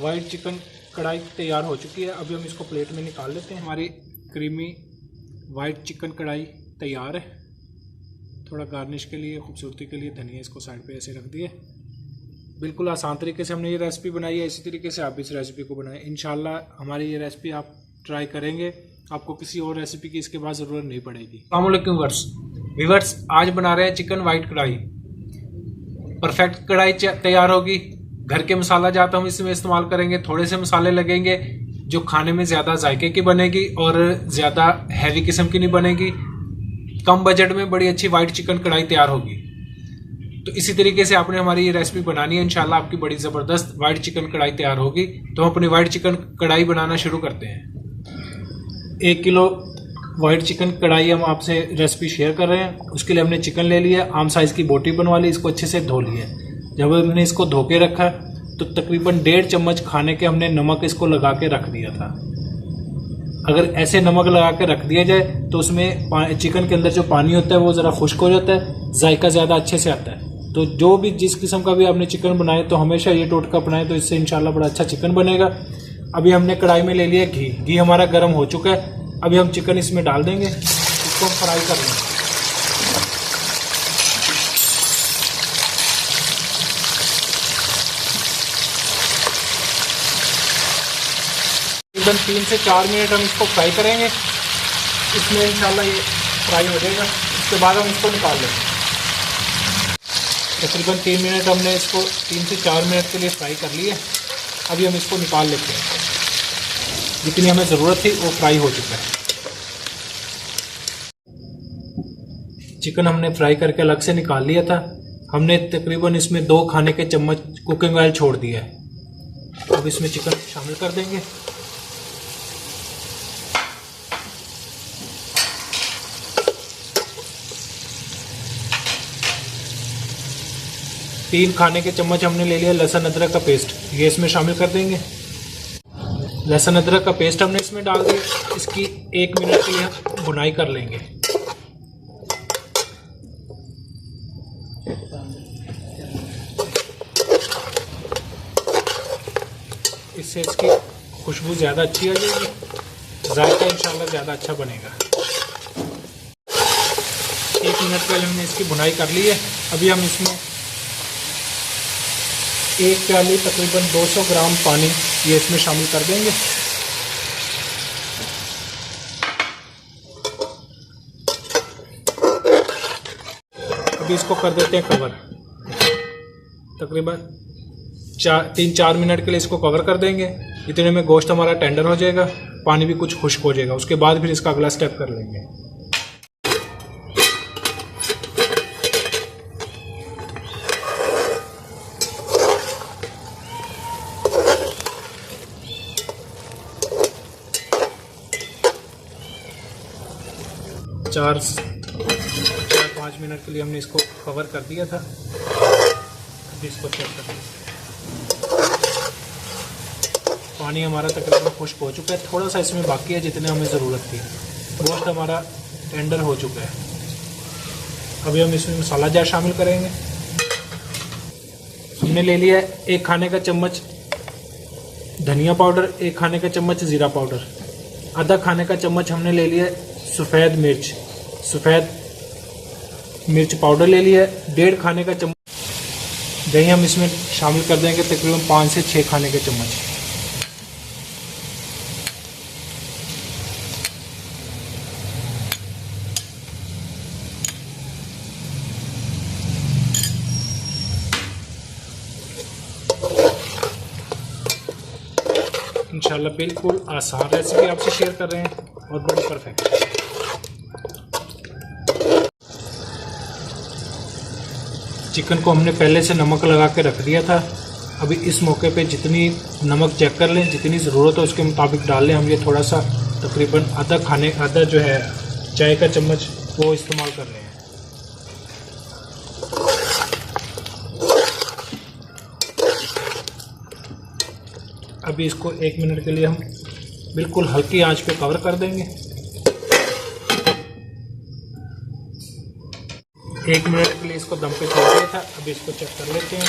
White chicken कढ़ाई तैयार हो चुकी है। अभी हम इसको प्लेट में निकाल लेते हैं। हमारी क्रीमी वाइट चिकन कढ़ाई तैयार है। थोड़ा गार्निश के लिए, खूबसूरती के लिए धनिया इसको साइड पे ऐसे रख दिए। बिल्कुल आसान तरीके से हमने ये रेसिपी बनाई है। इसी तरीके से आप इस रेसिपी को बनाएं। इंशाल्लाह हमारी ये रेसिपी आप ट्राई करेंगे, आपको किसी और रेसिपी की इसके बाद ज़रूरत नहीं पड़ेगी। अस्सलाम वालेकुम व्यूअर्स, आज बना रहे हैं चिकन वाइट कढ़ाई। परफेक्ट कढ़ाई तैयार होगी। घर के मसाला जात हम इसमें इस्तेमाल करेंगे। थोड़े से मसाले लगेंगे जो खाने में ज़्यादा जायके की बनेगी और ज़्यादा हैवी किस्म की नहीं बनेगी। कम बजट में बड़ी अच्छी वाइट चिकन कढ़ाई तैयार होगी। तो इसी तरीके से आपने हमारी ये रेसिपी बनानी है। इंशाल्लाह आपकी बड़ी ज़बरदस्त वाइट चिकन कढ़ाई तैयार होगी। तो हम अपनी वाइट चिकन कढ़ाई बनाना शुरू करते हैं। 1 किलो वाइट चिकन कढ़ाई हम आपसे रेसिपी शेयर कर रहे हैं। उसके लिए हमने चिकन ले लिया, आम साइज़ की बोटी बनवा ली, इसको अच्छे से धो लिया। जब हमने इसको धो के रखा तो तकरीबन 1.5 चम्मच खाने के हमने नमक इसको लगा के रख दिया था। अगर ऐसे नमक लगा के रख दिया जाए तो उसमें चिकन के अंदर जो पानी होता है वो ज़रा खुश्क हो जाता है, जायका ज़्यादा अच्छे से आता है। तो जो भी जिस किस्म का भी आपने चिकन बनाए तो हमेशा ये टोटका अपनाएं, तो इससे इंशाल्लाह बड़ा अच्छा चिकन बनेगा। अभी हमने कढ़ाई में ले लिया घी हमारा गर्म हो चुका है। अभी हम चिकन इसमें डाल देंगे, इसको हम फ्राई कर लेंगे। तकरीबन 3 से 4 मिनट हम इसको फ्राई करेंगे। इसमें इंशाल्लाह ये फ्राई हो जाएगा। उसके बाद हम इसको निकाल लेंगे। तकरीबन 3 मिनट हमने इसको 3 से 4 मिनट के लिए फ्राई कर लिए। अभी हम इसको निकाल लेते हैं। जितनी हमें ज़रूरत थी वो फ्राई हो चुका है। चिकन हमने फ्राई करके अलग से निकाल लिया था। हमने तकरीबन इसमें 2 खाने के चम्मच कुकिंग ऑयल छोड़ दिया है। अब इसमें चिकन शामिल कर देंगे। तीन खाने के चम्मच हमने ले लिया लहसुन अदरक का पेस्ट, ये इसमें शामिल कर देंगे। लहसुन अदरक का पेस्ट हमने इसमें डाल दिया। इसकी 1 मिनट के लिए भुनाई कर लेंगे। इससे इसकी खुशबू ज़्यादा अच्छी आ जाएगी, जायका इंशाल्लाह ज़्यादा अच्छा बनेगा। 1 मिनट पहले हमने इसकी भुनाई कर ली है। अभी हम इसमें 1 प्याली तकरीबन 200 ग्राम पानी ये इसमें शामिल कर देंगे। अभी इसको कर देते हैं कवर। तकरीबन 3-4 मिनट के लिए इसको कवर कर देंगे। इतने में गोश्त हमारा टेंडर हो जाएगा, पानी भी कुछ खुश्क हो जाएगा। उसके बाद फिर इसका अगला स्टेप कर लेंगे। चार 5 मिनट के लिए हमने इसको कवर कर दिया था। अभी इसको चेक कर लेंगे। पानी हमारा तकरीबन खुश्क हो चुका है। थोड़ा सा इसमें बाकी है जितने हमें ज़रूरत थी। गोश्त हमारा टेंडर हो चुका है। अभी हम इसमें मसाला जार शामिल करेंगे। हमने ले लिया 1 खाने का चम्मच धनिया पाउडर, 1 खाने का चम्मच ज़ीरा पाउडर, आधा खाने का चम्मच हमने ले लिया सफ़ेद मिर्च पाउडर ले लिया। 1.5 खाने का चम्मच दही हम इसमें शामिल कर देंगे। तकरीबन 5 से 6 खाने के चम्मच। इंशाल्लाह बिल्कुल आसान रेसिपी आपसे शेयर कर रहे हैं और बड़ी परफेक्ट। चिकन को हमने पहले से नमक लगा के रख दिया था। अभी इस मौके पे जितनी नमक चेक कर लें, जितनी ज़रूरत हो उसके मुताबिक डाल लें। हम ये थोड़ा सा तकरीबन आधा जो है चाय का चम्मच वो इस्तेमाल कर रहे हैं। अभी इसको 1 मिनट के लिए हम बिल्कुल हल्की आंच पे कवर कर देंगे। 1 मिनट के लिए इसको दम पे छोड़ दिया था। अभी इसको चेक कर लेते हैं।